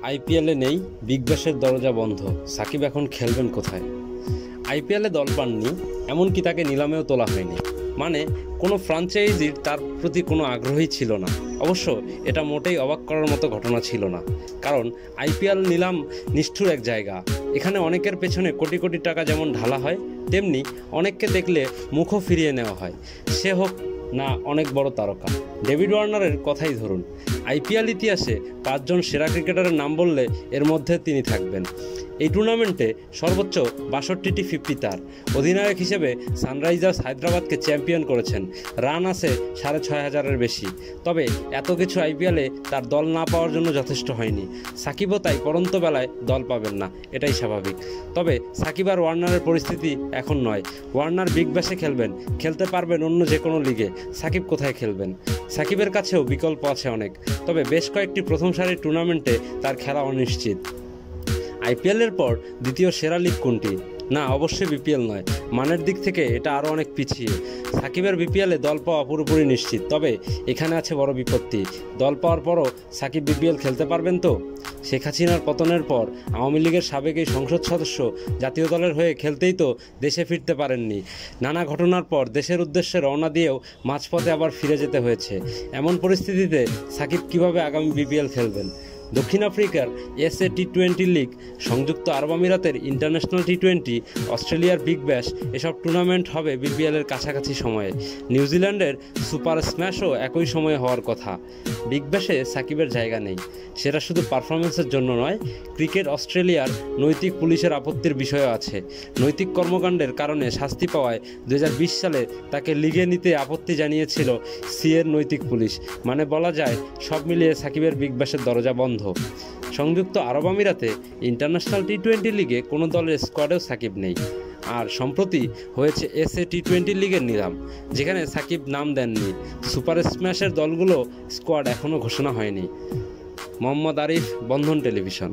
আইপিএলে নেই, বিগ ব্যাশের দরজা বন্ধ। সাকিব এখন খেলবেন কোথায়? আইপিএলে দল পাননি, এমনকি তাকে নিলামেও তোলা হয়নি। মানে কোনো ফ্র্যাঞ্চাইজির তার প্রতি কোনো আগ্রহই ছিল না। অবশ্য এটা মোটেই অবাক করার মতো ঘটনা ছিল না, কারণ আইপিএল নিলাম নিষ্ঠুর এক জায়গা। এখানে অনেকের পেছনে কোটি কোটি টাকা যেমন ঢালা হয়, তেমনি অনেককে দেখলে মুখও ফিরিয়ে নেওয়া হয়, সে হোক না অনেক বড় তারকা। ডেভিড ওয়ার্নারের কথাই ধরুন, আইপিএল ইতিহাসে 5 জন সেরা ক্রিকেটারের নাম বললে এর মধ্যে তিনি থাকবেন। এই টুর্নামেন্টে সর্বোচ্চ 62টি 50 তার। অধিনায়ক হিসেবে সানরাইজার্স হায়দ্রাবাদকে চ্যাম্পিয়ন করেছেন। রান আছে 6500-এর বেশি। তবে এত কিছু আইপিএলে তার দল না পাওয়ার জন্য যথেষ্ট হয়নি। সাকিবও তাই পড়ন্ত বেলায় দল পাবেন না, এটাই স্বাভাবিক। তবে সাকিব আর ওয়ার্নারের পরিস্থিতি এখন নয়। ওয়ার্নার বিগ ব্যাশে খেলবেন, খেলতে পারবেন অন্য যে কোনো লিগে। সাকিব কোথায় খেলবেন? সাকিবের কাছেও বিকল্প আছে অনেক, তবে বেশ কয়েকটি প্রথম সারির টুর্নামেন্টে তার খেলা অনিশ্চিত। আইপিএলের পর দ্বিতীয় সেরা লিগ কোনটি? না, অবশ্যই বিপিএল নয়। মানের দিক থেকে এটা আরও অনেক পিছিয়ে। সাকিবের বিপিএলে দল পাওয়া পুরোপুরি নিশ্চিত, তবে এখানে আছে বড় বিপত্তি। দল পাওয়ার পরও সাকিব বিপিএল খেলতে পারবেন তো? শেখ হাসিনার পতনের পর আওয়ামী লীগের সাবেক এই সংসদ সদস্য জাতীয় দলের হয়ে খেলতেই তো দেশে ফিরতে পারেননি। নানা ঘটনার পর দেশের উদ্দেশ্যে রওনা দিয়েও মাঝপথে আবার ফিরে যেতে হয়েছে। এমন পরিস্থিতিতে সাকিব কিভাবে আগামী বিপিএল খেলবেন? দক্ষিণ আফ্রিকার এসএ টি-20 লিগ, সংযুক্ত আরব আমিরাতের ইন্টারন্যাশনাল টি-20, অস্ট্রেলিয়ার বিগ ব্যাশ, এসব টুর্নামেন্ট হবে বিপিএলের কাছাকাছি সময়ে। নিউজিল্যান্ডের সুপার স্ম্যাশও একই সময়ে হওয়ার কথা। বিগ ব্যাশে সাকিবের জায়গা নেই, সেটা শুধু পারফরমেন্সের জন্য নয়। ক্রিকেট অস্ট্রেলিয়ার নৈতিক পুলিশের আপত্তির বিষয়ও আছে। নৈতিক কর্মকাণ্ডের কারণে শাস্তি পাওয়ায় 2020 সালে তাকে লিগে নিতে আপত্তি জানিয়েছিল সিএর নৈতিক পুলিশ। মানে বলা যায় সব মিলিয়ে সাকিবের বিগ ব্যাশের দরজা বন্ধ। সংযুক্ত আরব আমিরাতে ইন্টারন্যাশনাল টি-20 লিগে কোনো দলের স্কোয়াডেও সাকিব নেই। আর সম্প্রতি হয়েছে এসএ টি-20 লিগের নিলাম, যেখানে সাকিব নাম দেননি। সুপার স্ম্যাশের দলগুলো স্কোয়াড এখনও ঘোষণা হয়নি। মোহাম্মদ আরিফ, বন্ধন টেলিভিশন।